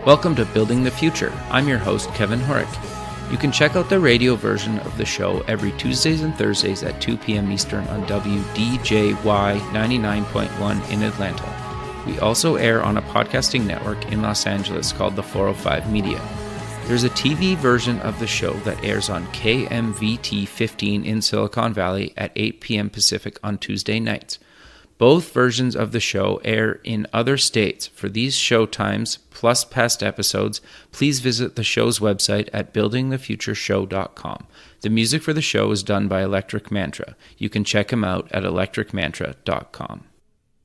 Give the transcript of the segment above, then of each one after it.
Welcome to Building the Future. I'm your host, Kevin Horick. You can check out the radio version of the show every Tuesdays and Thursdays at 2 p.m. Eastern on WDJY 99.1 in Atlanta. We also air on a podcasting network in Los Angeles called the 405 Media. There's a TV version of the show that airs on KMVT 15 in Silicon Valley at 8 p.m. Pacific on Tuesday nights. Both versions of the show air in other states. For these show times, plus past episodes, please visit the show's website at buildingthefutureshow.com. The music for the show is done by Electric Mantra. You can check him out at electricmantra.com.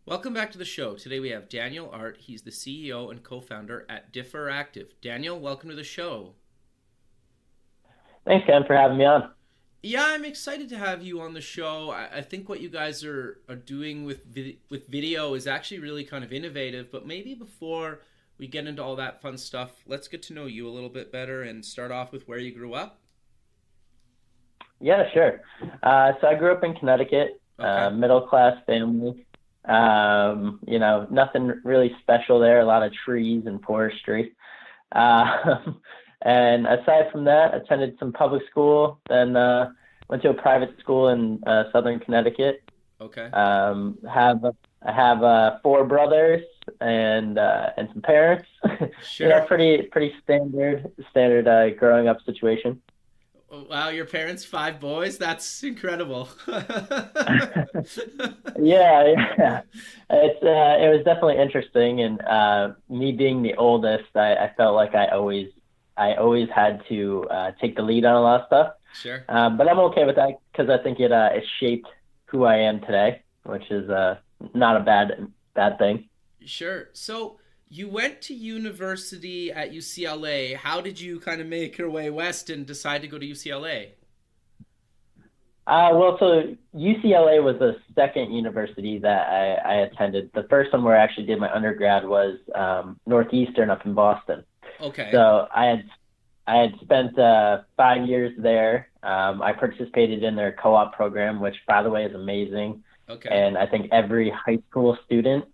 Welcome back to the show. Today we have Daniel Art. He's the CEO and co-founder at Differactive. Daniel, welcome to the show. Thanks, Ken, for having me on. Yeah, I'm excited to have you on the show. I think what you guys are doing with video is actually really kind of innovative, but maybe before we get into all that fun stuff, let's get to know you a little bit better and start off with where you grew up. Yeah, sure. So I grew up in Connecticut, middle-class family. Nothing really special there, a lot of trees and forestry. And aside from that, attended some public school, then went to a private school in southern Connecticut. Okay. I have 4 brothers and some parents. Sure. Pretty standard growing up situation. Wow, your parents 5 boys? That's incredible. Yeah. It was definitely interesting, and me being the oldest, I felt like I always had to take the lead on a lot of stuff. Sure. But I'm okay with that because I think it shaped who I am today, which is not a bad thing. Sure. So you went to university at UCLA. How did you kind of make your way west and decide to go to UCLA? So UCLA was the second university that I attended. The first one where I actually did my undergrad was Northeastern up in Boston. Okay. So I had spent 5 years there. I participated in their co-op program, which, by the way, is amazing. Okay. And I think every high school student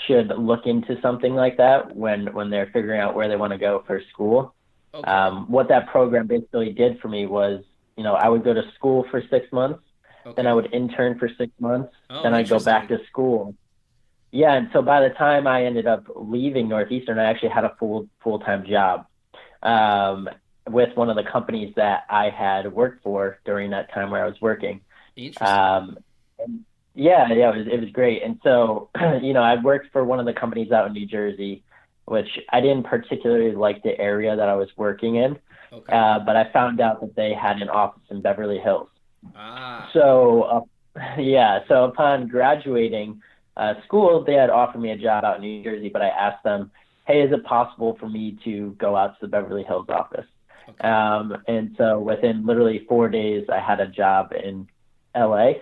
should look into something like that when they're figuring out where they want to go for school. Okay. What that program basically did for me was, I would go to school for 6 months, then I would intern for 6 months, then I'd go back to school. Yeah, and so by the time I ended up leaving Northeastern, I actually had a full-time job with one of the companies that I had worked for during that time where I was working. Interesting. It was great. And so, I worked for one of the companies out in New Jersey, which I didn't particularly like the area that I was working in, but I found out that they had an office in Beverly Hills. So upon graduating school, they had offered me a job out in New Jersey, but I asked them, hey, is it possible for me to go out to the Beverly Hills office? And so within literally 4 days, I had a job in LA.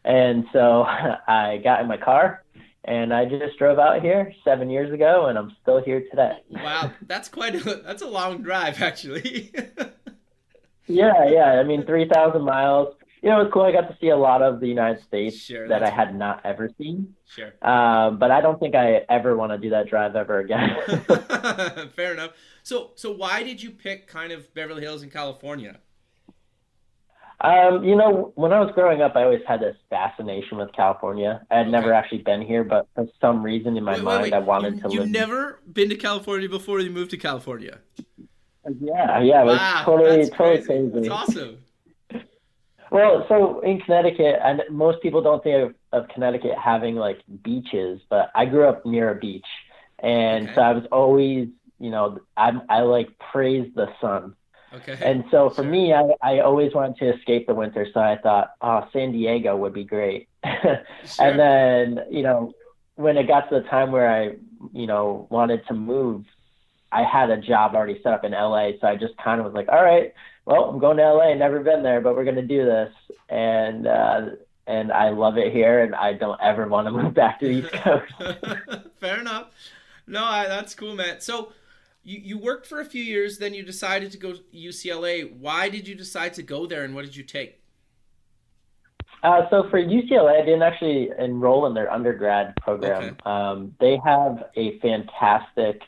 And so I got in my car and I just drove out here 7 years ago, and I'm still here today. Wow, that's a long drive, actually. Yeah. I mean, 3,000 miles. It was cool. I got to see a lot of the United States that I had not ever seen. Sure. But I don't think I ever want to do that drive ever again. Fair enough. So why did you pick kind of Beverly Hills in California? When I was growing up, I always had this fascination with California. I had never actually been here, but for some reason in my mind, I wanted to live. You've never been to California before you moved to California? Yeah. It was totally crazy. That's awesome. Well, so in Connecticut, and most people don't think of Connecticut having like beaches, but I grew up near a beach. And so I was always, I like praise the sun. Okay. And so for me, I always wanted to escape the winter. So I thought, San Diego would be great. And then, when it got to the time where I, wanted to move, I had a job already set up in LA. So I just kind of was like, all right, well, I'm going to LA. Never been there, but we're going to do this. And I love it here, and I don't ever want to move back to the East Coast. Fair enough. No, that's cool, man. So you worked for a few years, then you decided to go to UCLA. Why did you decide to go there, and what did you take? So for UCLA, I didn't actually enroll in their undergrad program. Okay. They have a fantastic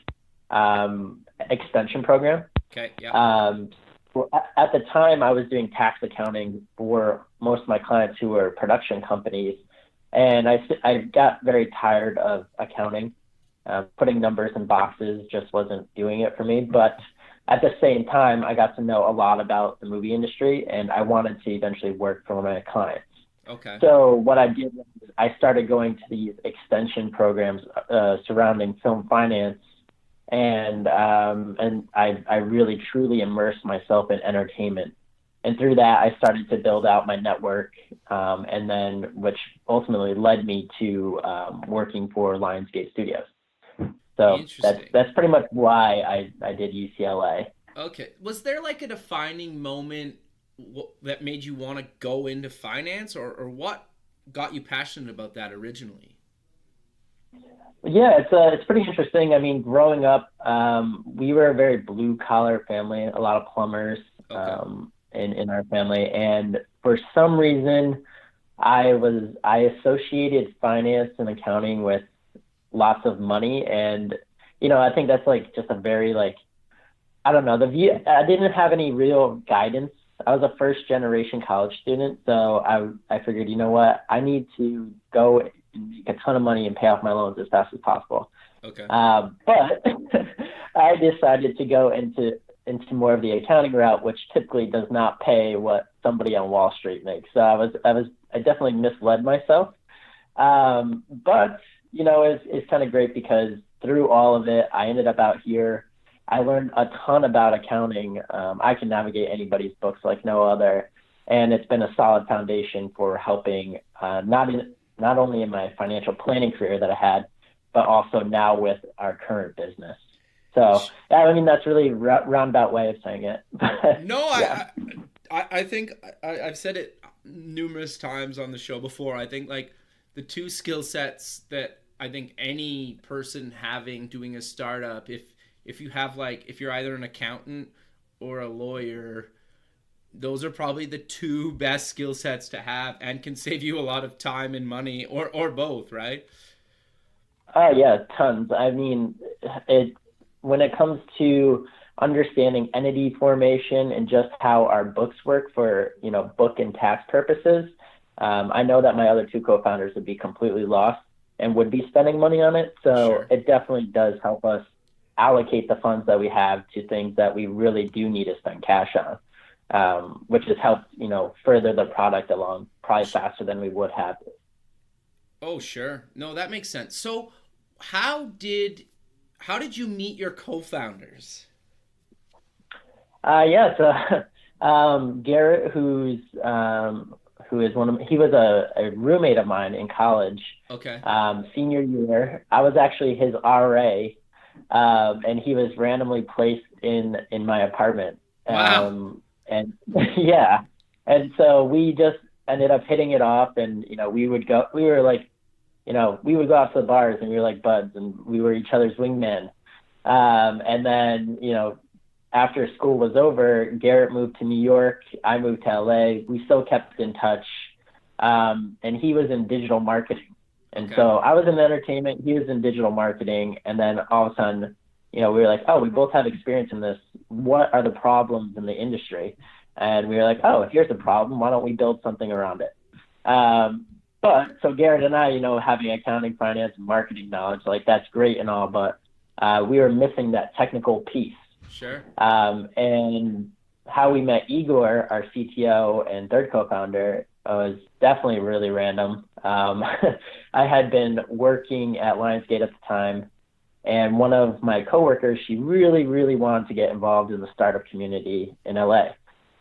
extension program. Okay. Yeah. At the time, I was doing tax accounting for most of my clients who were production companies, and I got very tired of accounting. Putting numbers in boxes just wasn't doing it for me. But at the same time, I got to know a lot about the movie industry, and I wanted to eventually work for my clients. Okay. So what I did was I started going to these extension programs surrounding film finance, and I really truly immersed myself in entertainment. And through that, I started to build out my network, and then which ultimately led me to working for Lionsgate Studios. So that's pretty much why I did UCLA. Okay. Was there like a defining moment that made you want to go into finance, or what got you passionate about that originally? Yeah, it's pretty interesting. I mean, growing up, we were a very blue collar family, a lot of plumbers in our family, and for some reason, I associated finance and accounting with lots of money, and I think that's like just a very like, I don't know, I didn't have any real guidance. I was a first generation college student, so I figured, you know what, I need to go and make a ton of money and pay off my loans as fast as possible. Okay. But I decided to go into more of the accounting route, which typically does not pay what somebody on Wall Street makes. So I definitely misled myself. But it's kind of great because through all of it, I ended up out here. I learned a ton about accounting. I can navigate anybody's books like no other, and it's been a solid foundation for helping not only in my financial planning career that I had, but also now with our current business. So, I mean, that's really a roundabout way of saying it. No, yeah. I think I've said it numerous times on the show before. I think like the two skill sets that I think any person doing a startup, if you have like, if you're either an accountant or a lawyer, those are probably the two best skill sets to have and can save you a lot of time and money, or both, right? Oh yeah, tons. I mean, when it comes to understanding entity formation and just how our books work for, book and tax purposes, I know that my other two co-founders would be completely lost and would be spending money on it. So Sure. It definitely does help us allocate the funds that we have to things that we really do need to spend cash on, which has helped, further the product along probably faster than we would have. Oh, sure. No, that makes sense. So how did you meet your co-founders? Garrett, who is he was a roommate of mine in college. Okay. Senior year, I was actually his RA, and he was randomly placed in my apartment. Wow. And yeah, and so we just ended up hitting it off, and we would go out to the bars, and we were like buds, and we were each other's wingmen. And then after school was over, Garrett moved to New York, I moved to LA. We still kept in touch, and he was in digital marketing, and so I was in entertainment, he was in digital marketing, and then all of a sudden, we were like, oh, we both have experience in this. What are the problems in the industry? And we were like, oh, here's a problem. Why don't we build something around it? But so Garrett and I, having accounting, finance, and marketing knowledge, like that's great and all, but we were missing that technical piece. Sure. And how we met Igor, our CTO and third co-founder, was definitely really random. I had been working at Lionsgate at the time, and one of my coworkers, she really, really wanted to get involved in the startup community in LA.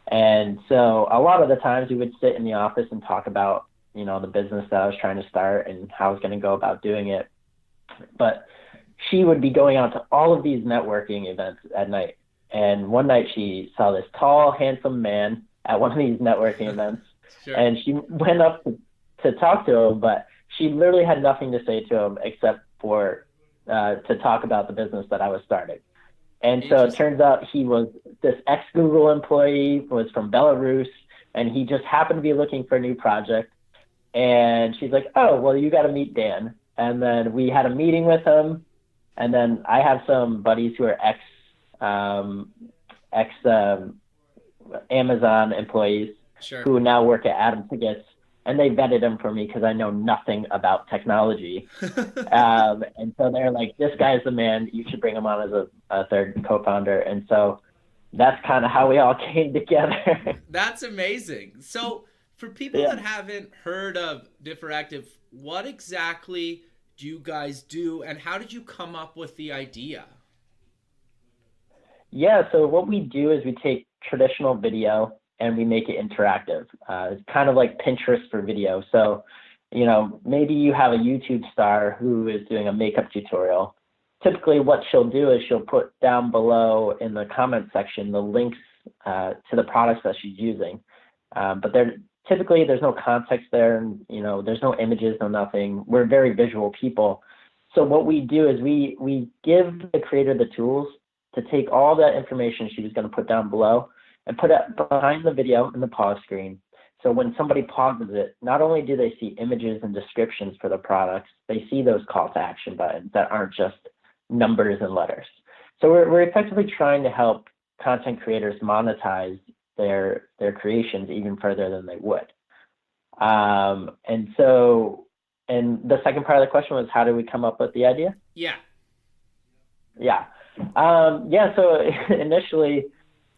And so a lot of the times we would sit in the office and talk about, the business that I was trying to start and how I was going to go about doing it. But she would be going out to all of these networking events at night. And one night she saw this tall, handsome man at one of these networking events. Sure. And she went up to talk to him, but she literally had nothing to say to him except for to talk about the business that I was starting. And so it turns out he was this ex-Google employee, was from Belarus, and he just happened to be looking for a new project. And she's like, oh, well, you got to meet Dan. And then we had a meeting with him. And then I have some buddies who are ex Amazon employees Sure. who now work at Atom Tickets, and they vetted them for me because I know nothing about technology. And so they're like, this guy's the man. You should bring him on as a third co-founder. And so that's kind of how we all came together. That's amazing. So for people Yeah. that haven't heard of Differactive, what exactly do you guys do, and how did you come up with the idea? Yeah, so what we do is we take traditional video and we make it interactive. It's kind of like Pinterest for video. So, maybe you have a YouTube star who is doing a makeup tutorial. Typically, what she'll do is she'll put down below in the comment section the links to the products that she's using. But typically there's no context there, and there's no images, no nothing. We're very visual people. So what we do is we give the creator the tools to take all that information she was going to put down below and put it behind the video in the pause screen. So when somebody pauses it, not only do they see images and descriptions for the products, they see those call to action buttons that aren't just numbers and letters. So we're effectively trying to help content creators monetize their creations even further than they would. And the second part of the question was, how did we come up with the idea? Yeah. Yeah. So initially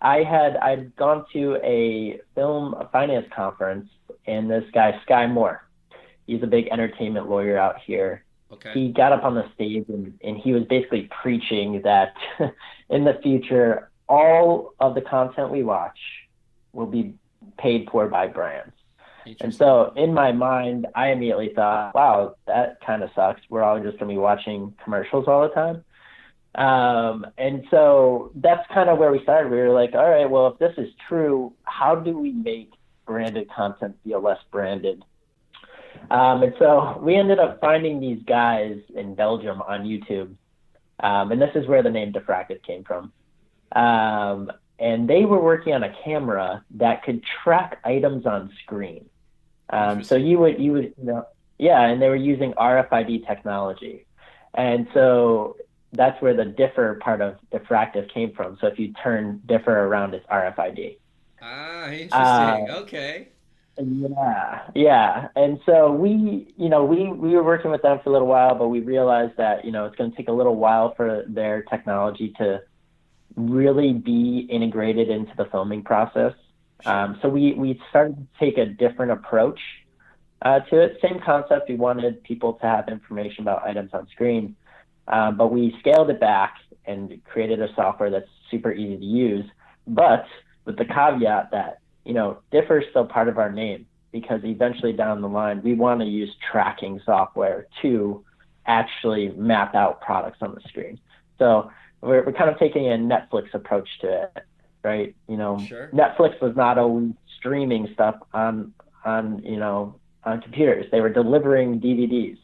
I'd gone to a film finance conference, and this guy, Sky Moore, he's a big entertainment lawyer out here. Okay. He got up on the stage and he was basically preaching that in the future, all of the content we watch will be paid for by brands. And so in my mind, I immediately thought, wow, that kind of sucks. We're all just going to be watching commercials all the time. And so that's kind of where we started. We were like, all right, well, if this is true, how do we make branded content feel less branded? And so we ended up finding these guys in Belgium on YouTube. And this is where the name Diffractive came from. And they were working on a camera that could track items on screen. So you would, and they were using RFID technology. And so that's where the differ part of Diffractive came from. So if you turn differ around, it's RFID. Ah, interesting. Okay. Yeah. And so we were working with them for a little while, but we realized that, it's going to take a little while for their technology to really be integrated into the filming process. So we started to take a different approach to it. Same concept. We wanted people to have information about items on screen, but we scaled it back and created a software that's super easy to use, but with the caveat that, differ is still part of our name, because eventually down the line, we want to use tracking software to actually map out products on the screen. So we're kind of taking a Netflix approach to it, right? Sure. Netflix was not always streaming stuff on computers. They were delivering DVDs,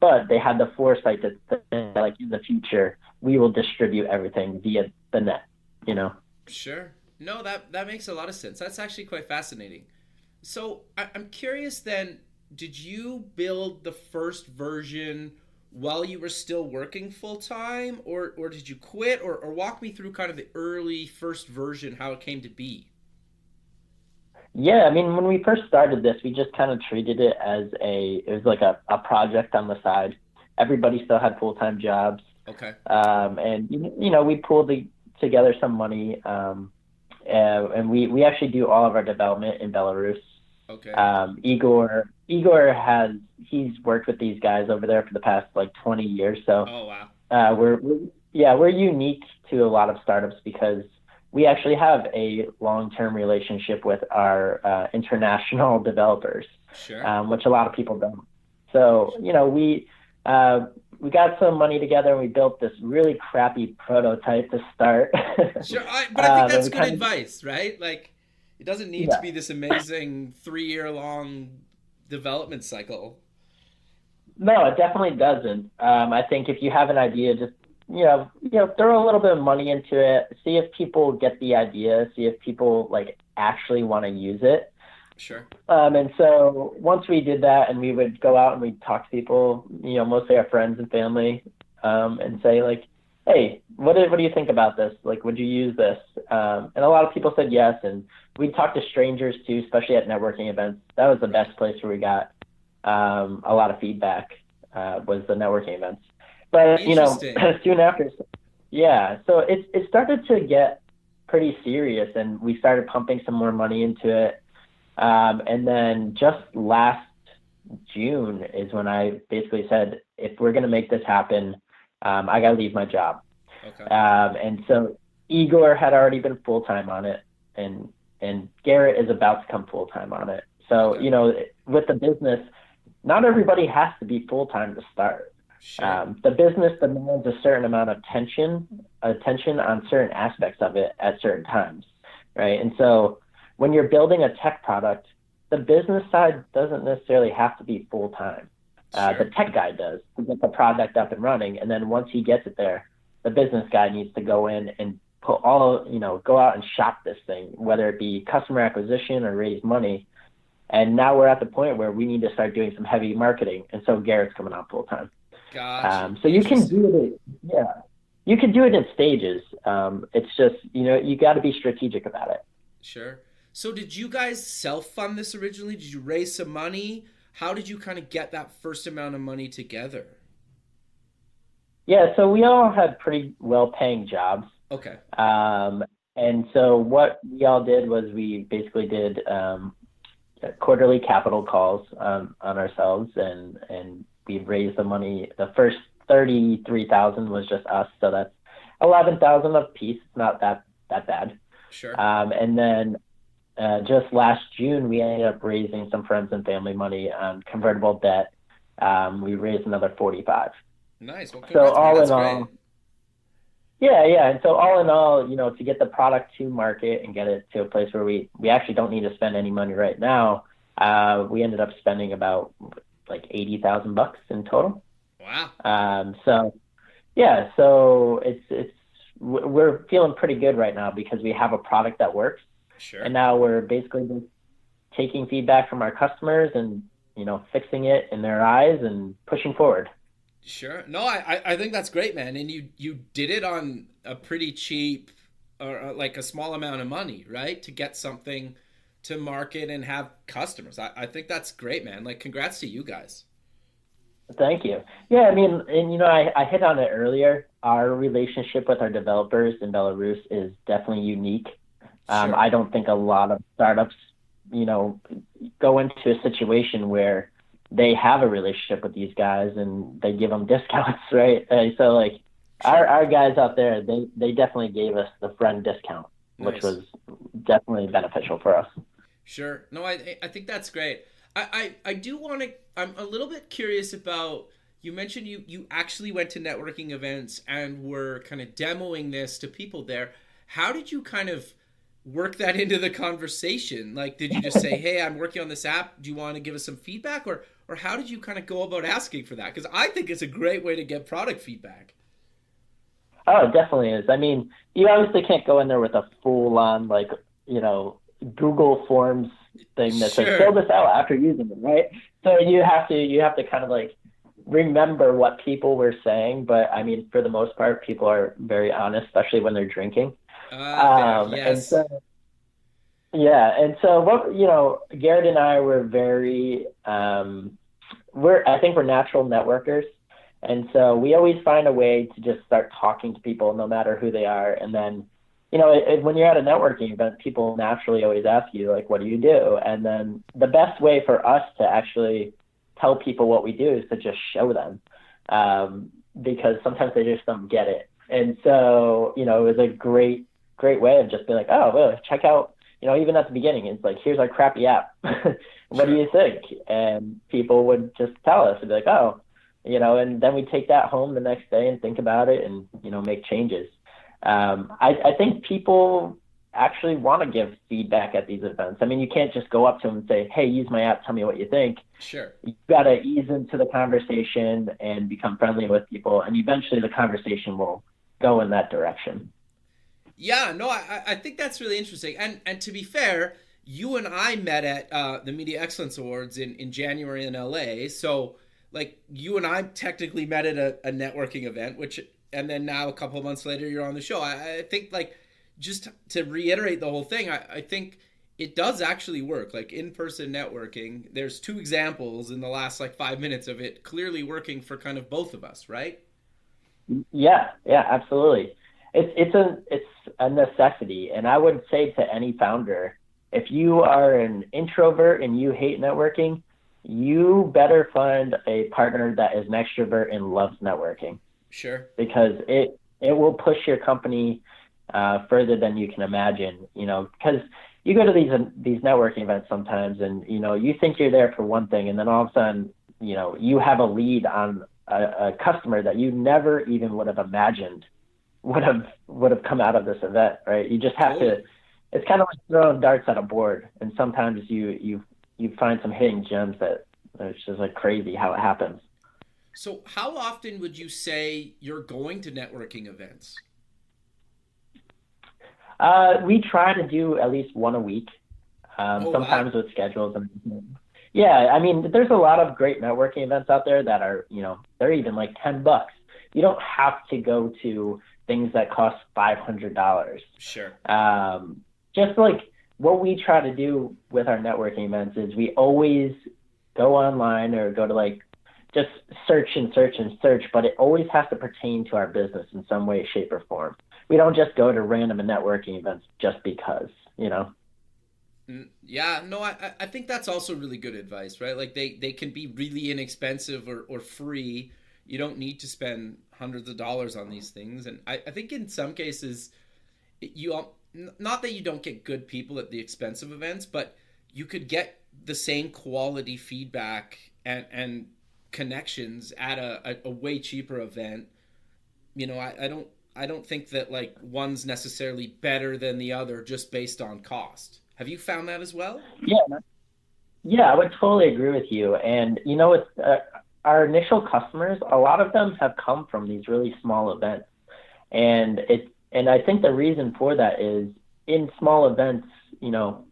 but they had the foresight that like in the future, we will distribute everything via the net, Sure. No, that makes a lot of sense. That's actually quite fascinating. So I'm curious then, did you build the first version while you were still working full time, or did you quit, or walk me through kind of the early first version, how it came to be? Yeah, I mean, when we first started this, we just kind of treated it as it was like a project on the side. Everybody still had full-time jobs. Okay. And, we pulled together some money, and we actually do all of our development in Belarus. Okay. Igor he's worked with these guys over there for the past like 20 years. So oh wow. We're unique to a lot of startups because we actually have a long-term relationship with our international developers, Sure. Which a lot of people don't. So we got some money together and we built this really crappy prototype to start. Sure, but I think that's good advice, right? Like, it doesn't need to be this amazing 3-year-long development cycle. No, it definitely doesn't. I think if you have an idea, just throw a little bit of money into it, see if people get the idea, see if people like actually want to use it. Sure. And so once we did that, and we would go out and we'd talk to people, mostly our friends and family, and say like, hey, what do you think about this? Like, would you use this? And a lot of people said yes. And we talked to strangers too, especially at networking events. That was the best place where we got a lot of feedback, was the networking events. But, soon after, yeah, so it started to get pretty serious, and we started pumping some more money into it. And then just last June is when I basically said, if we're going to make this happen, I got to leave my job. Okay. And so Igor had already been full-time on it, and Garrett is about to come full-time on it. So, Okay. With the business, not everybody has to be full-time to start. Sure. The business demands a certain amount of attention on certain aspects of it at certain times, right? And so when you're building a tech product, the business side doesn't necessarily have to be full-time. Sure. The tech guy does to get the product up and running. And then once he gets it there, the business guy needs to go in and go out and shop this thing, whether it be customer acquisition or raise money. And now we're at the point where we need to start doing some heavy marketing. And so Garrett's coming on full-time. Gotcha. So you can do it. Yeah. You can do it in stages. It's just, you got to be strategic about it. Sure. So did you guys self-fund this originally? Did you raise some money? How did you kind of get that first amount of money together? Yeah, so we all had pretty well-paying jobs. Okay. And so what we all did was we basically did quarterly capital calls on ourselves, and we raised the money. The first 33,000 was just us, so that's 11,000 a piece. It's not that bad. Sure. And then just last June, we ended up raising some friends and family money on convertible debt. We raised another 45. Nice. Well, so all man. in all, great. yeah. And so all in all, to get the product to market and get it to a place where we actually don't need to spend any money right now, we ended up spending about like $80,000 in total. Wow. So yeah, so we're feeling pretty good right now because we have a product that works. Sure. And now we're basically just taking feedback from our customers and, fixing it in their eyes and pushing forward. Sure. No, I think that's great, man. And you did it on a pretty cheap, or like a small amount of money, right? To get something to market and have customers. I think that's great, man. Like, congrats to you guys. Thank you. Yeah, I mean, and I hit on it earlier. Our relationship with our developers in Belarus is definitely unique. Sure. I don't think a lot of startups, go into a situation where they have a relationship with these guys and they give them discounts, right? So like Sure. our guys out there, they definitely gave us the friend discount, which Nice. was definitely beneficial for us. Sure. No, I think that's great. I do want to, I'm a little bit curious about, you mentioned you actually went to networking events and were kind of demoing this to people there. How did you kind of work that into the conversation? Like, did you just say, hey, I'm working on this app, do you want to give us some feedback? Or how did you kind of go about asking for that? Because I think it's a great way to get product feedback. Oh, it definitely is. I mean, you obviously can't go in there with a full on Google Forms thing that says Sure. fill this out after using it, right? So you have to kind of like remember what people were saying. But I mean, for the most part, people are very honest, especially when they're drinking. Fair. Yes. And so, yeah, and so what Garrett and I were very I think we're natural networkers, and so we always find a way to just start talking to people, no matter who they are, and then. When you're at a networking event, people naturally always ask you, like, what do you do? And then the best way for us to actually tell people what we do is to just show them, because sometimes they just don't get it. And so, it was a great way of just being like, oh, well, check out, even at the beginning, it's like, here's our crappy app. What do you think? And people would just tell us and be like, oh, and then we take that home the next day and think about it and, make changes. I think people actually want to give feedback at these events. I mean, you can't just go up to them and say, hey, use my app, tell me what you think. Sure. You've got to ease into the conversation and become friendly with people, and eventually the conversation will go in that direction. Yeah, no, I think that's really interesting. And to be fair, you and I met at the Media Excellence Awards in January in LA. So like you and I technically met at a networking event, and then now a couple of months later you're on the show. I think like just to reiterate the whole thing, I think it does actually work. Like in-person networking, there's two examples in the last like 5 minutes of it clearly working for kind of both of us, right? Yeah, yeah, absolutely. It's a necessity, and I would say to any founder, if you are an introvert and you hate networking, you better find a partner that is an extrovert and loves networking, Sure. because it will push your company further than you can imagine. You know, because you go to these networking events sometimes, and you know you think you're there for one thing, and then all of a sudden, you know, you have a lead on a customer that you never even would have imagined would have come out of this event, right? You just have to. It's kind of like throwing darts at a board, and sometimes you find some hidden gems that it's just like crazy how it happens. So how often would you say you're going to networking events? We try to do at least one a week, Oh wow. sometimes with schedules. And yeah, I mean, there's a lot of great networking events out there that are, you know, they're even like $10. You don't have to go to things that cost $500. Sure. Just like what we try to do with our networking events is we always go online or go to like just search and search and search, but it always has to pertain to our business in some way, shape, or form. We don't just go to random networking events just because, you know? Yeah, no, I think that's also really good advice, right? Like they can be really inexpensive or free. You don't need to spend hundreds of dollars on these things. And I think in some cases, not that you don't get good people at the expensive events, but you could get the same quality feedback and connections at a way cheaper event. You know, I don't think that like one's necessarily better than the other just based on cost. Have you found that as well? Yeah, yeah, I would totally agree with you. And you know, it's our initial customers. A lot of them have come from these really small events, and I think the reason for that is in small events, you know,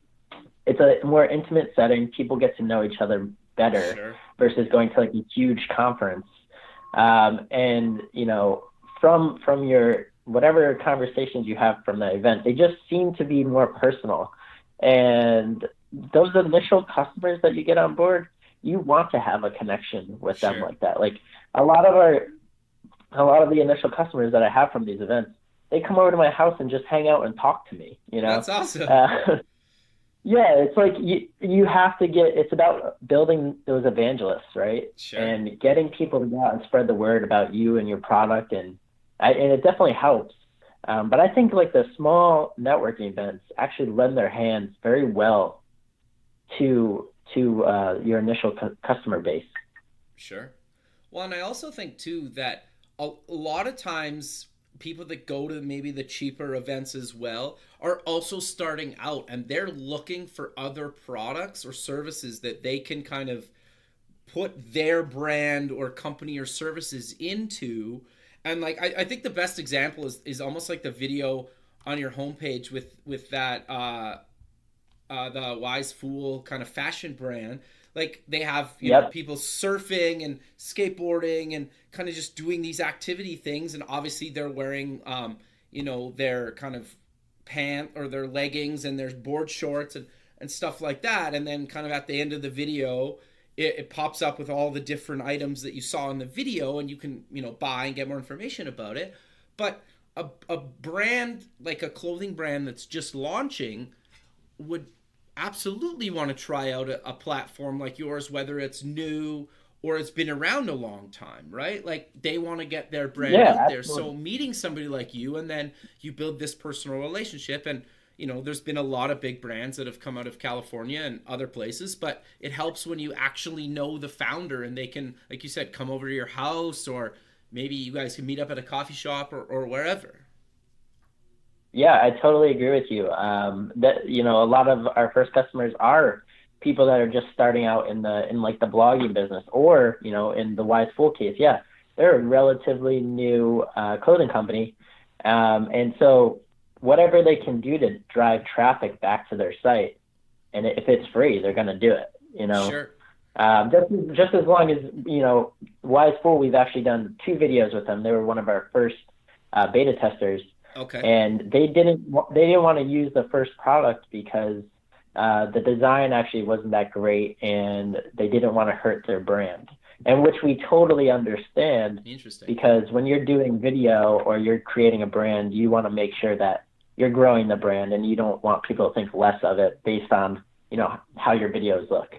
it's a more intimate setting. People get to know each other better Sure. versus going to like a huge conference. And you know, from your whatever conversations you have from the event, they just seem to be more personal. And those initial customers that you get on board, you want to have a connection with them Sure. like that. Like a lot of our a lot of the initial customers that I have from these events, they come over to my house and just hang out and talk to me, you know? That's awesome. Uh, yeah, it's like you have to get, it's about building those evangelists, right? Sure. And getting people to go out and spread the word about you and your product. And it definitely helps. But I think like the small networking events actually lend their hands very well to your initial customer base. Sure. Well, and I also think too that a lot of times people that go to maybe the cheaper events as well are also starting out and they're looking for other products or services that they can kind of put their brand or company or services into. And like I think the best example is almost like the video on your homepage with that the Wise Fool kind of fashion brand. Like they have, Yep. people surfing and skateboarding and kind of just doing these activity things, and obviously they're wearing, their kind of pant or their leggings and their board shorts and stuff like that. And then kind of at the end of the video, it pops up with all the different items that you saw in the video, and you can, buy and get more information about it. But a brand like a clothing brand that's just launching would absolutely want to try out a platform like yours, whether it's new or it's been around a long time, right? Like they want to get their brand Yeah, out there. So absolutely. meeting somebody like you, and then you build this personal relationship. And there's been a lot of big brands that have come out of California and other places, but it helps when you actually know the founder and they can, like you said, come over to your house, or maybe you guys can meet up at a coffee shop or wherever. Yeah, I totally agree with you. That a lot of our first customers are people that are just starting out in like the blogging business, or in the Wise Full case, yeah, they're a relatively new clothing company, and so whatever they can do to drive traffic back to their site, and if it's free, they're gonna do it. Sure. Just as long as, Wise Fool, we've actually done 2 videos with them. They were one of our first beta testers. Okay. And they didn't want to use the first product because the design actually wasn't that great, and they didn't want to hurt their brand. And which we totally understand. Interesting. Because when you're doing video or you're creating a brand, you want to make sure that you're growing the brand, and you don't want people to think less of it based on, how your videos look.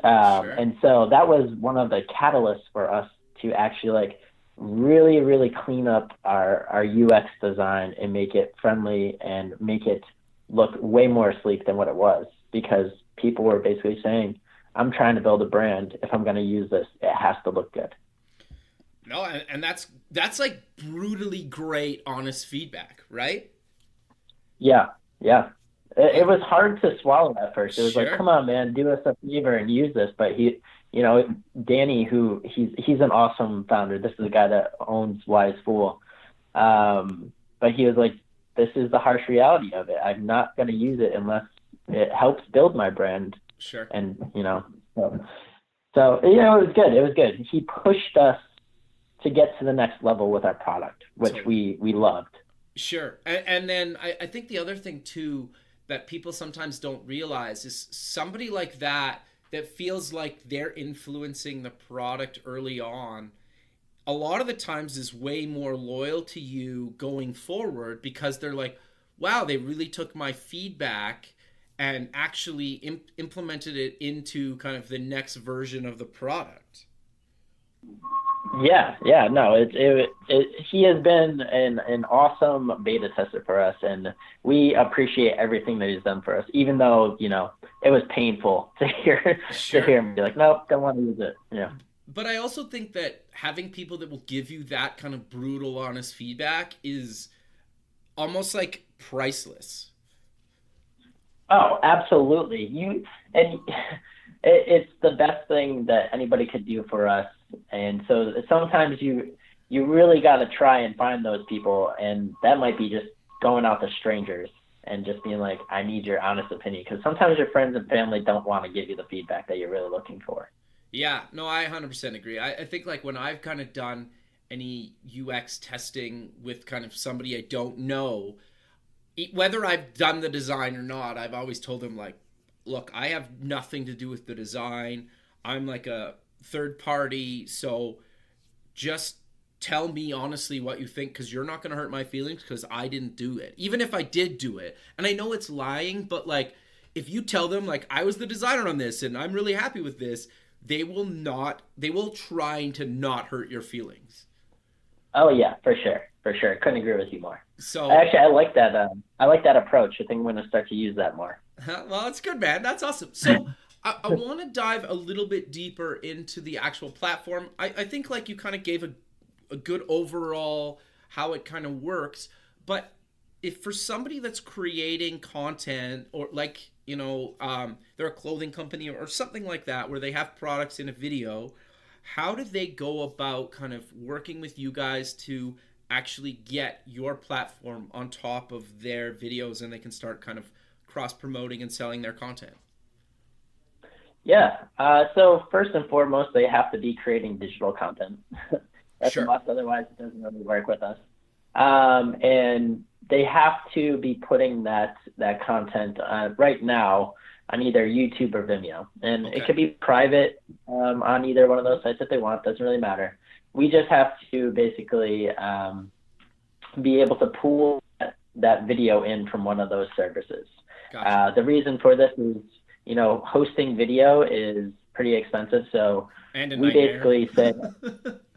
Sure. And so that was one of the catalysts for us to actually really, really clean up our UX design and make it friendly and make it look way more sleek than what it was, because people were basically saying, I'm trying to build a brand. If I'm going to use this, it has to look good. No, and that's like brutally great, honest feedback, right? Yeah. It was hard to swallow at first. It was Sure. like, come on, man, do us a favor and use this. But Danny, who he's an awesome founder. This is the guy that owns Wise Fool. But he was like, this is the harsh reality of it. I'm not going to use it unless it helps build my brand. Sure. And, so it was good. It was good. He pushed us to get to the next level with our product, which we loved. Sure. And then I think the other thing too that people sometimes don't realize is somebody like that feels like they're influencing the product early on, a lot of the times is way more loyal to you going forward, because they're like, wow, they really took my feedback and actually implemented it into kind of the next version of the product. Yeah, no, he has been an awesome beta tester for us, and we appreciate everything that he's done for us, even though, it was painful to hear him be like, nope, don't want to use it. Yeah. But I also think that having people that will give you that kind of brutal, honest feedback is almost like priceless. Oh, absolutely. It's the best thing that anybody could do for us. And so sometimes you really got to try and find those people, and that might be just going out to strangers and just being like, I need your honest opinion, because sometimes your friends and family don't want to give you the feedback that you're really looking for. Yeah, no, I 100% agree. I think like when I've kind of done any UX testing with kind of somebody I don't know, whether I've done the design or not, I've always told them like, look, I have nothing to do with the design. I'm like a third party, so just tell me honestly what you think, because you're not going to hurt my feelings, because I didn't do it. Even if I did do it, and I know it's lying, but like if you tell them like I was the designer on this and I'm really happy with this, they will try to not hurt your feelings. Oh yeah, for sure. Couldn't agree with you more. So actually, I like that approach. I think I'm going to start to use that more. Well, it's good, man. That's awesome. So I want to dive a little bit deeper into the actual platform. I think like you kind of gave a good overall how it kind of works, but if for somebody that's creating content, or like, they're a clothing company or something like that, where they have products in a video, how do they go about kind of working with you guys to actually get your platform on top of their videos, and they can start kind of cross promoting and selling their content? Yeah. So first and foremost, they have to be creating digital content. That's a must. Otherwise, it doesn't really work with us. And they have to be putting that content right now on either YouTube or Vimeo. And it could be private on either one of those sites if they want. Doesn't really matter. We just have to basically be able to pull that video in from one of those services. Gotcha. The reason for this is, hosting video is pretty expensive. So we basically say,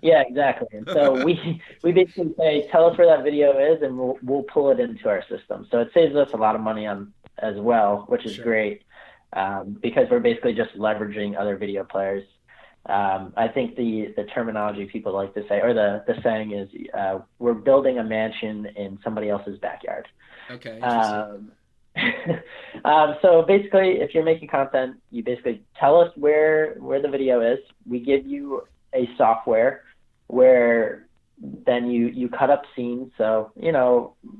yeah, exactly. And so we basically say, tell us where that video is, and we'll pull it into our system. So it saves us a lot of money on as well, which is great, because we're basically just leveraging other video players. I think the terminology people like to say, or the saying is, we're building a mansion in somebody else's backyard. Okay. So basically, if you're making content, you basically tell us where the video is. We give you a software where then you cut up scenes. So,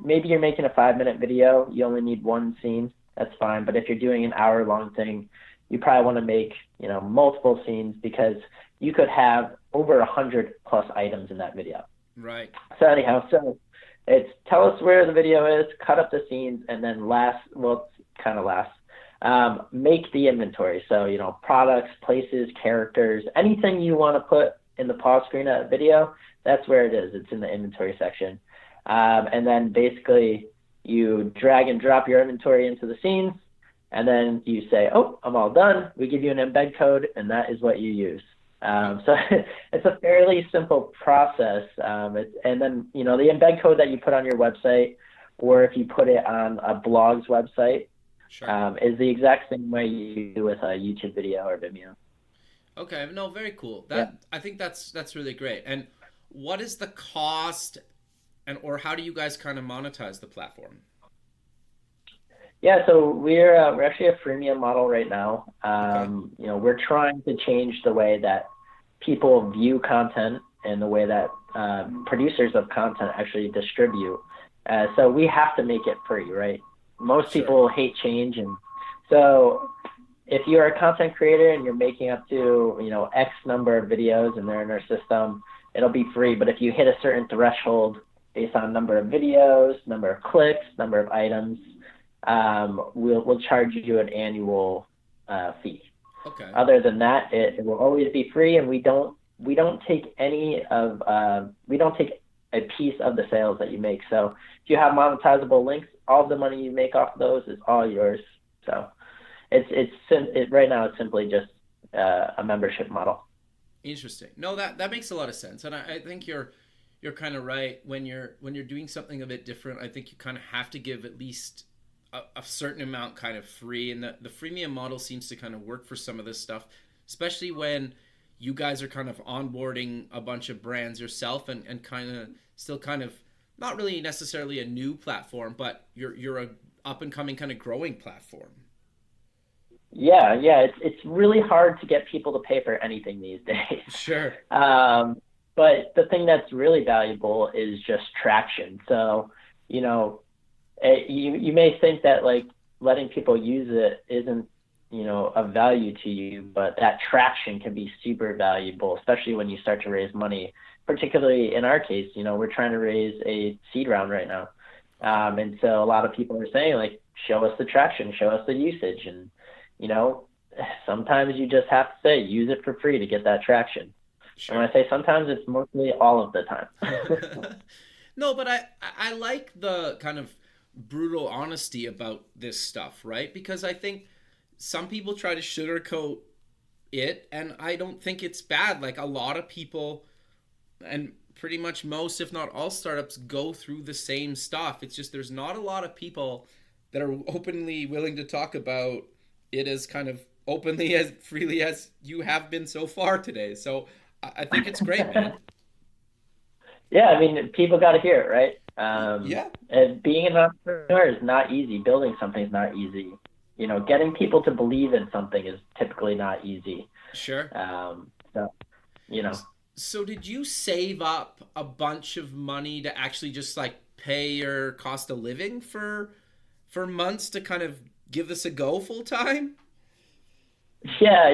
maybe you're making a 5-minute video, you only need one scene. That's fine. But if you're doing an hour-long thing, you probably want to make, multiple scenes because you could have over 100 plus items in that video. Right. So anyhow, it's tell us where the video is, cut up the scenes, and then make the inventory. So, products, places, characters, anything you want to put in the pause screen of a video, that's where it is. It's in the inventory section. And then basically you drag and drop your inventory into the scenes, and then you say, oh, I'm all done. We give you an embed code, and that is what you use. So it's a fairly simple process. And then, the embed code that you put on your website, or if you put it on a blog's website, sure. Is the exact same way you do with a YouTube video or Vimeo. Okay, no, very cool. I think that's really great. And what is the cost, or how do you guys kind of monetize the platform? Yeah, so we're actually a freemium model right now. Okay. We're trying to change the way that people view content and the way that producers of content actually distribute. So we have to make it free, right? Most people hate change, and so if you're a content creator and you're making up to X number of videos and they're in our system, it'll be free. But if you hit a certain threshold based on number of videos, number of clicks, number of items, we'll charge you an annual fee. Okay. Other than that, it will always be free, and we don't take a piece of the sales that you make. So if you have monetizable links, all the money you make off of those is all yours. So right now it's simply just a membership model. Interesting. No, that makes a lot of sense, and I think you're kind of right. When you're doing something a bit different, I think you kind of have to give at least a certain amount kind of free, and the freemium model seems to kind of work for some of this stuff, especially when you guys are kind of onboarding a bunch of brands yourself and kind of still kind of not really necessarily a new platform, but you're a up and coming kind of growing platform. Yeah, it's really hard to get people to pay for anything these days. Sure. But the thing that's really valuable is just traction. So, you may think that like letting people use it isn't, of value to you, but that traction can be super valuable, especially when you start to raise money. Particularly in our case, we're trying to raise a seed round right now. And so a lot of people are saying like, show us the traction, show us the usage. And, sometimes you just have to say, use it for free to get that traction. Sure. And when I say sometimes, it's mostly all of the time. No, but I like the kind of brutal honesty about this stuff, right? Because I think some people try to sugarcoat it, and I don't think it's bad. Like a lot of people, and pretty much most, if not all startups, go through the same stuff. It's just there's not a lot of people that are openly willing to talk about it as kind of openly, as freely as you have been so far today. So I think it's great, man. Yeah, I mean, people got to hear it, right? Yeah. And being an entrepreneur is not easy. Building something is not easy. Getting people to believe in something is typically not easy. Sure. So did you save up a bunch of money to actually just like pay your cost of living for months to kind of give this a go full time? Yeah.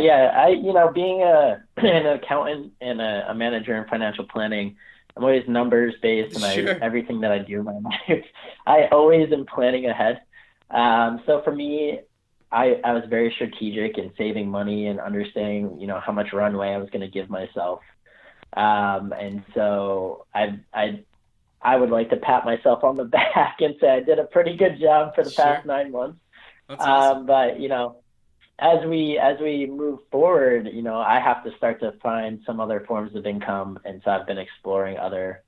Being an accountant and a manager in financial planning, I'm always numbers based, and Sure. Everything that I do in my life, I always am planning ahead. So for me, I was very strategic in saving money and understanding, how much runway I was going to give myself. And so I would like to pat myself on the back and say I did a pretty good job for the past 9 months. That's awesome. But as we move forward, I have to start to find some other forms of income, and so I've been exploring other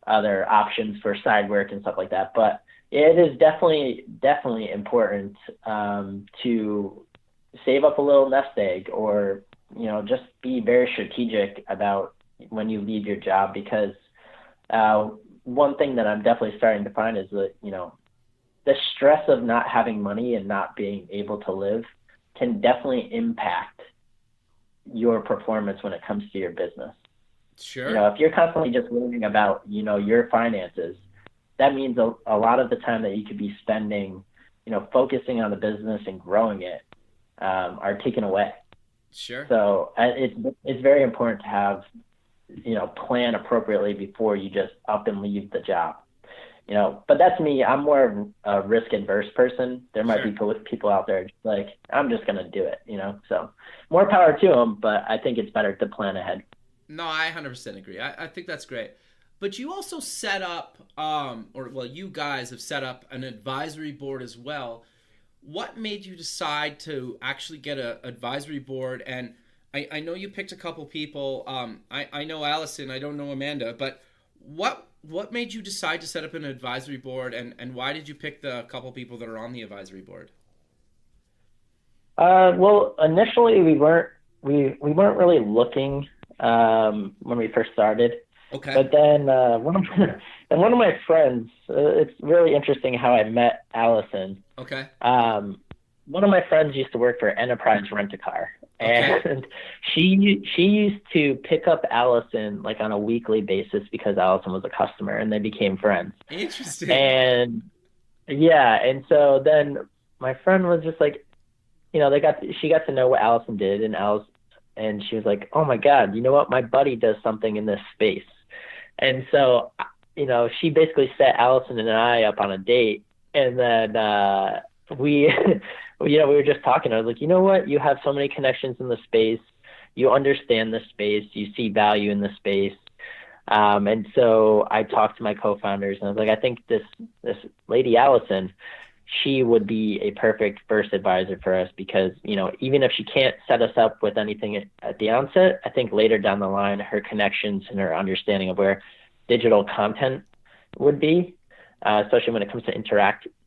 options for side work and stuff like that. But it is definitely important to save up a little nest egg, or just be very strategic about when you leave your job, because one thing that I'm definitely starting to find is that the stress of not having money and not being able to live can definitely impact your performance when it comes to your business. Sure. If you're constantly just worrying about, your finances, that means a lot of the time that you could be spending, focusing on the business and growing it are taken away. Sure. So it's very important to have, plan appropriately before you just up and leave the job. But that's me. I'm more of a risk adverse person. There might be people out there like, I'm just going to do it, so more power to them, but I think it's better to plan ahead. No, I 100% agree. I think that's great. But you also set up, you guys have set up an advisory board as well. What made you decide to actually get an advisory board? And I know you picked a couple people. I know Allison. I don't know Amanda. But what made you decide to set up an advisory board, and why did you pick the couple people that are on the advisory board? Well, initially we weren't really looking when we first started. Okay. But then one of my friends, it's really interesting how I met Allison. Okay. One of my friends used to work for Enterprise Rent-A-Car, and she used to pick up Allison like on a weekly basis because Allison was a customer, and they became friends. Interesting. And so then my friend was just like, she got to know what Allison did, and she was like, oh my God, you know what? My buddy does something in this space. And so, she basically set Allison and I up on a date, and then we were just talking. I was like, you know what? You have so many connections in the space. You understand the space. You see value in the space. And so I talked to my co-founders, and I was like, I think this lady, Allison, she would be a perfect first advisor for us because, even if she can't set us up with anything at the onset, I think later down the line, her connections and her understanding of where digital content would be, especially when it comes to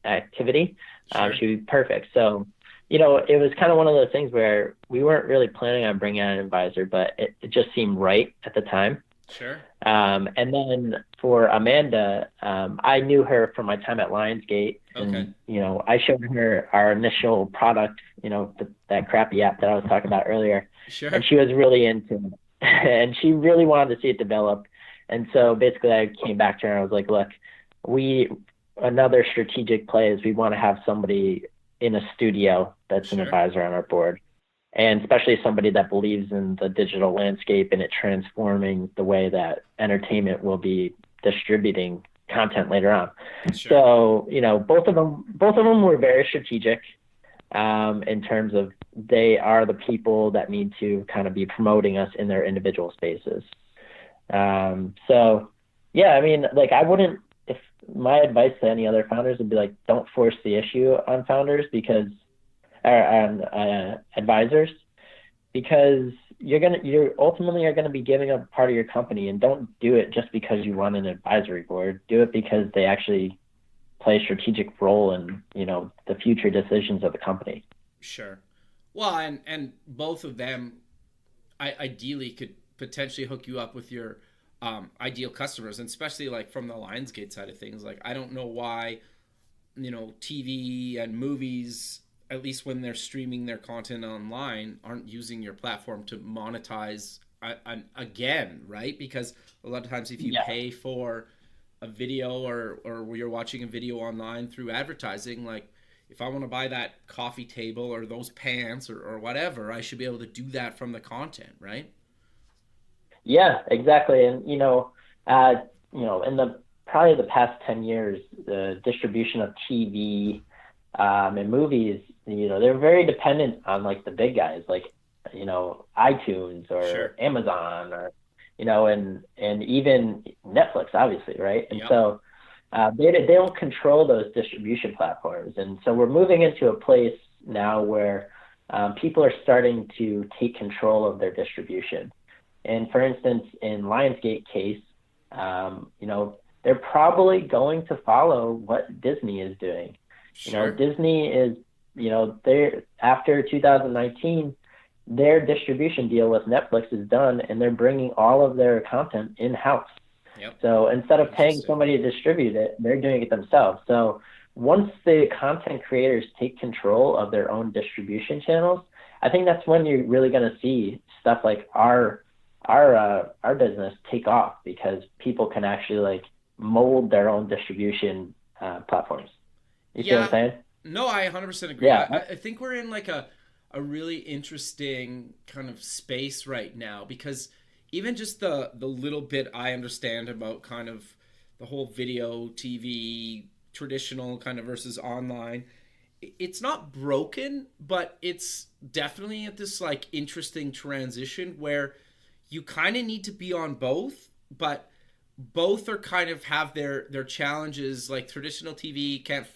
activity, Sure. she would be perfect. So, it was kind of one of those things where we weren't really planning on bringing on an advisor, but it just seemed right at the time. Sure. And then for Amanda, I knew her from my time at Lionsgate. Okay. And, I showed her our initial product, that crappy app that I was talking about earlier. Sure. And she was really into it. And she really wanted to see it develop. And so basically I came back to her and I was like, look, another strategic play is we want to have somebody in a studio that's an advisor on our board. And especially somebody that believes in the digital landscape and it transforming the way that entertainment will be distributing content later on. Sure. So, both of them were very strategic in terms of they are the people that need to kind of be promoting us in their individual spaces. If my advice to any other founders would be like, don't force the issue on founders on advisors, because you're ultimately are going to be giving up part of your company, and don't do it just because you want an advisory board. Do it because they actually play a strategic role in, the future decisions of the company. Sure. Well, and both of them ideally could potentially hook you up with your ideal customers, and especially like from the Lionsgate side of things. Like, I don't know why, TV and movies, at least when they're streaming their content online, aren't using your platform to monetize again, right? Because a lot of times if you pay for a video or you're watching a video online through advertising, like if I want to buy that coffee table or those pants or whatever, I should be able to do that from the content, right? Yeah, exactly. And, in probably the past 10 years, the distribution of TV and movies, they're very dependent on like the big guys, like, iTunes or Sure. Amazon or, and even Netflix, obviously. Right. And so they don't control those distribution platforms. And so we're moving into a place now where people are starting to take control of their distribution. And for instance, in Lionsgate case, they're probably going to follow what Disney is doing. Sure. Disney is, they're after 2019, their distribution deal with Netflix is done, and they're bringing all of their content in-house. Yep. So instead of paying somebody to distribute it, they're doing it themselves. So once the content creators take control of their own distribution channels, I think that's when you're really going to see stuff like our business take off, because people can actually like mold their own distribution platforms. You see what I'm saying? No, I 100% agree. Yeah. I think we're in like a a really interesting kind of space right now, because even just the little bit I understand about kind of the whole video, TV, traditional kind of versus online, it's not broken, but it's definitely at this like interesting transition where you kind of need to be on both, but both are kind of have their challenges. Like traditional TV can't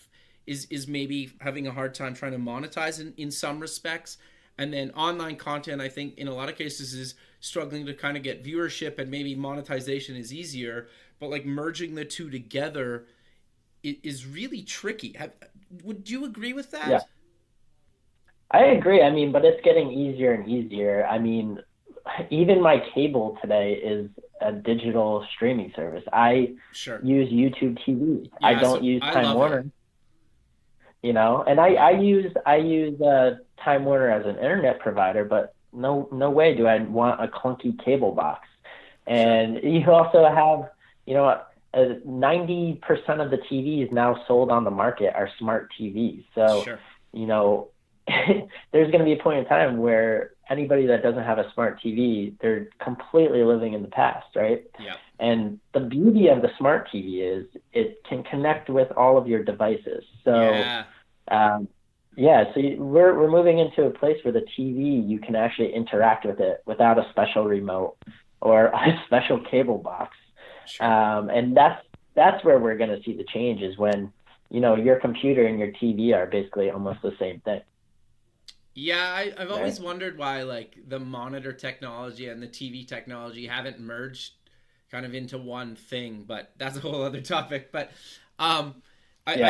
is maybe having a hard time trying to monetize in some respects, and then online content I think in a lot of cases is struggling to kind of get viewership, and maybe monetization is easier, but like merging the two together is really tricky. Would you agree with that? Yeah, I agree. I mean, but it's getting easier and easier. I mean, even my cable today is a digital streaming service. I Sure. use YouTube TV. Yeah, I don't so use I Time love Warner. it. And I use Time Warner as an internet provider, but no way do I want a clunky cable box. Sure. And you also have, 90% of the TVs now sold on the market are smart TVs. So, Sure. you know, there's going to be a point in time where anybody that doesn't have a smart TV, they're completely living in the past, right? Yeah. And the beauty of the smart TV is it can connect with all of your devices. So, Yeah. we're moving into a place where the TV, you can actually interact with it without a special remote or a special cable box. Sure. And that's where we're going to see the change, is when, your computer and your TV are basically almost the same thing. Yeah, I've always wondered why like the monitor technology and the TV technology haven't merged kind of into one thing, but that's a whole other topic. But I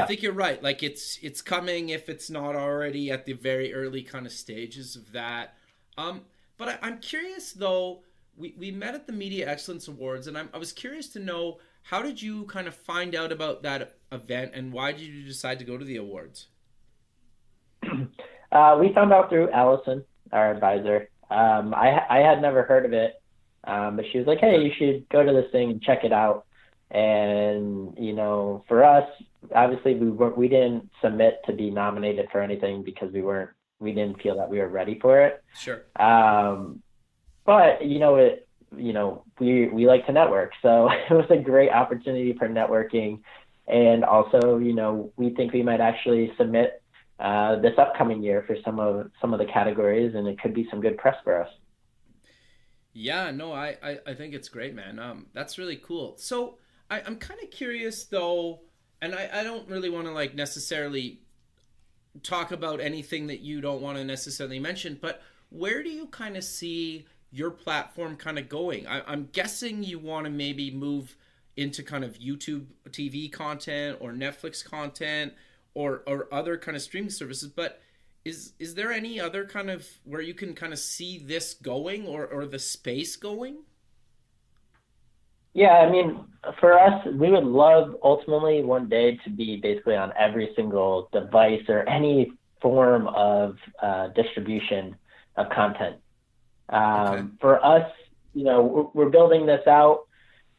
think you're right. Like it's coming, if it's not already at the very early kind of stages of that. But I'm curious though. We met at the Media Excellence Awards, and I was curious to know, how did you kind of find out about that event, and why did you decide to go to the awards? We found out through Allison, our advisor. I had never heard of it, but she was like, "Hey, you should go to this thing and check it out." And for us, obviously, we didn't submit to be nominated for anything because we didn't feel that we were ready for it. Sure. But we like to network, so it was a great opportunity for networking, and also we think we might actually submit this upcoming year for some of the categories, and it could be some good press for us. Yeah, no, I think it's great, man. That's really cool. So I'm kind of curious though, and I don't really want to like necessarily talk about anything that you don't want to necessarily mention, but where do you kind of see your platform kind of going? I'm guessing you want to maybe move into kind of YouTube TV content or Netflix content or other kind of streaming services, but is there any other kind of where you can kind of see this going, or the space going? Yeah, I mean, for us, we would love ultimately one day to be basically on every single device or any form of distribution of content. Okay. For us, we're building this out,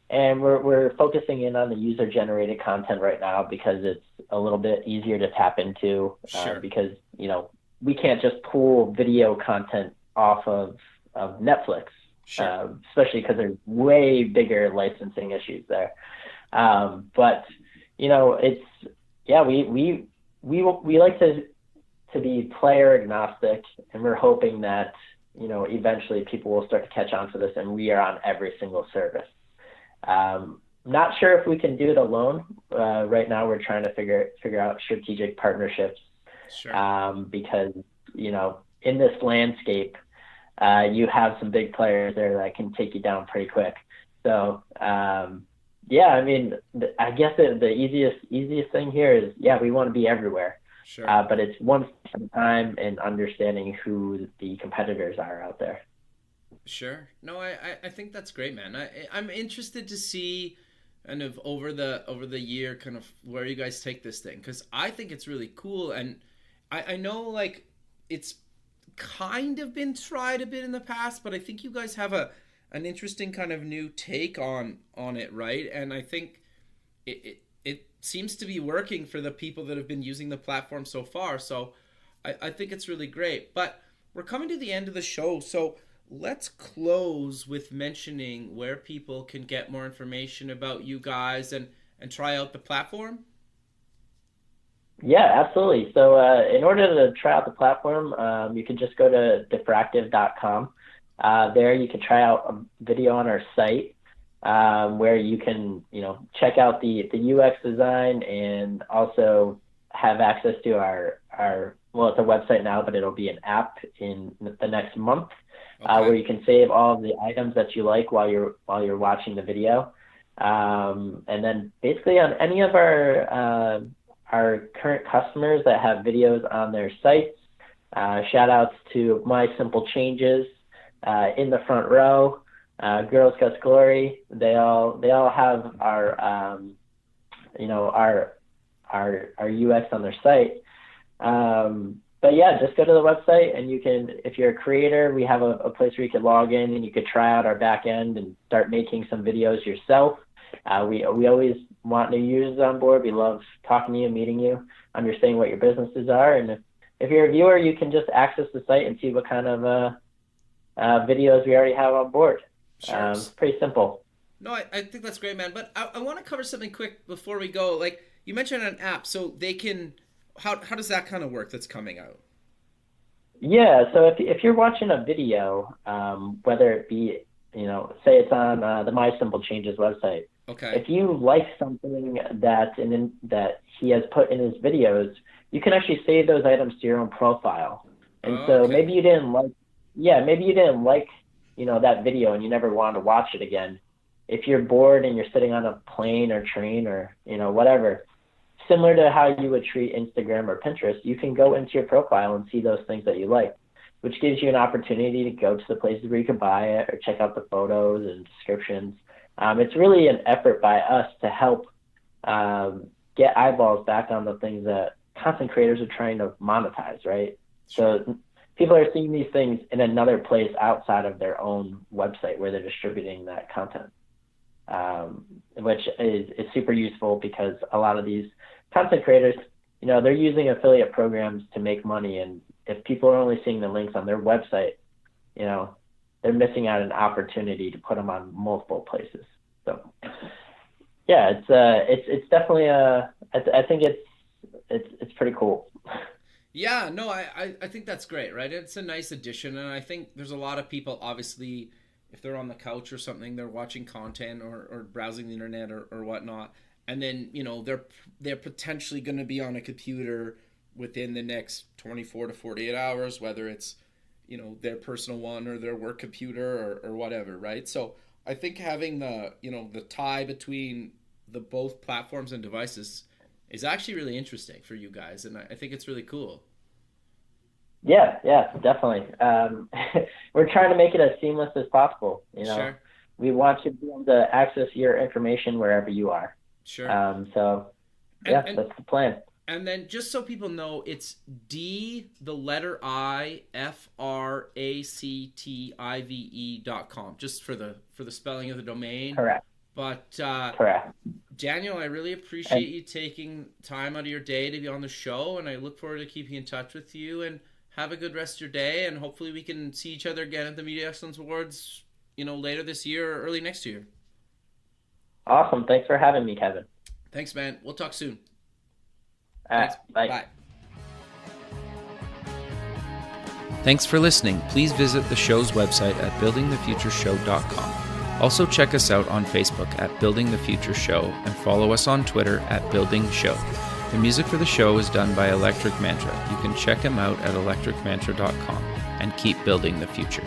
and we're focusing in on the user-generated content right now because it's a little bit easier to tap into. Sure. Because we can't just pull video content off of Netflix, Sure. especially because there's way bigger licensing issues there. But we like to be player agnostic, and we're hoping that eventually people will start to catch on to this, and we are on every single service. Not sure if we can do it alone. Right now, we're trying to figure out strategic partnerships. Sure. Because in this landscape, you have some big players there that can take you down pretty quick. So I mean, I guess the easiest thing here is we want to be everywhere. Sure. But it's one step at a time, and understanding who the competitors are out there. Sure. No, I think that's great, man. I'm interested to see kind of over the year kind of where you guys take this thing, because I think it's really cool, and I know like it's kind of been tried a bit in the past, but I think you guys have an interesting kind of new take on it, right? And I think it seems to be working for the people that have been using the platform so far. So I think it's really great. But we're coming to the end of the show, so let's close with mentioning where people can get more information about you guys and try out the platform. Yeah, absolutely. So in order to try out the platform, you can just go to diffractive.com. There you can try out a video on our site where you can, check out the UX design and also have access to our it's a website now, but it'll be an app in the next month, where you can save all of the items that you like while you're watching the video. And then basically on any of our current customers that have videos on their sites, shout outs to My Simple Changes, In the Front Row, Girl Scouts Glory. They all have our UX on their site. But yeah, just go to the website and you can, if you're a creator, we have a place where you can log in and you could try out our back end and start making some videos yourself. We always want new users on board. We love talking to you, meeting you, understanding what your businesses are. And if you're a viewer, you can just access the site and see what kind of videos we already have on board. Sure. It's pretty simple. No, I think that's great, man. But I want to cover something quick before we go. Like you mentioned an app, so they can, how does that kind of work that's coming out? Yeah, so if you're watching a video, whether it be, say it's on the My Simple Changes website. Okay. If you like something that he has put in his videos, you can actually save those items to your own profile. And so maybe you didn't like that video and you never wanted to watch it again. If you're bored and you're sitting on a plane or train or whatever, similar to how you would treat Instagram or Pinterest, you can go into your profile and see those things that you like, which gives you an opportunity to go to the places where you can buy it or check out the photos and descriptions. It's really an effort by us to help get eyeballs back on the things that content creators are trying to monetize, right? So people are seeing these things in another place outside of their own website where they're distributing that content, which is super useful because a lot of these content creators, they're using affiliate programs to make money. And if people are only seeing the links on their website, they're missing out an opportunity to put them on multiple places. So, yeah, it's definitely I think it's pretty cool. Yeah, no, I think that's great, right? It's a nice addition, and I think there's a lot of people, obviously, if they're on the couch or something, they're watching content or browsing the internet or whatnot, and then they're potentially going to be on a computer within the next 24 to 48 hours, whether it's their personal one or their work computer or whatever, right? So I think having the tie between the both platforms and devices is actually really interesting for you guys, and I think it's really cool. Yeah, definitely. We're trying to make it as seamless as possible. Sure. We want you to be able to access your information wherever you are. Sure. That's the plan. And then just so people know, it's DFractive.com, just for the spelling of the domain. Correct. But correct. Daniel, I really appreciate you taking time out of your day to be on the show, and I look forward to keeping in touch with you. And have a good rest of your day, and hopefully we can see each other again at the Media Excellence Awards, later this year or early next year. Awesome. Thanks for having me, Kevin. Thanks, man. We'll talk soon. Thanks. Bye. Bye. Thanks for listening. Please visit the show's website at buildingthefutureshow.com. Also check us out on Facebook at Building the Future Show and follow us on Twitter at Building Show. The music for the show is done by Electric Mantra. You can check him out at electricmantra.com and keep building the future.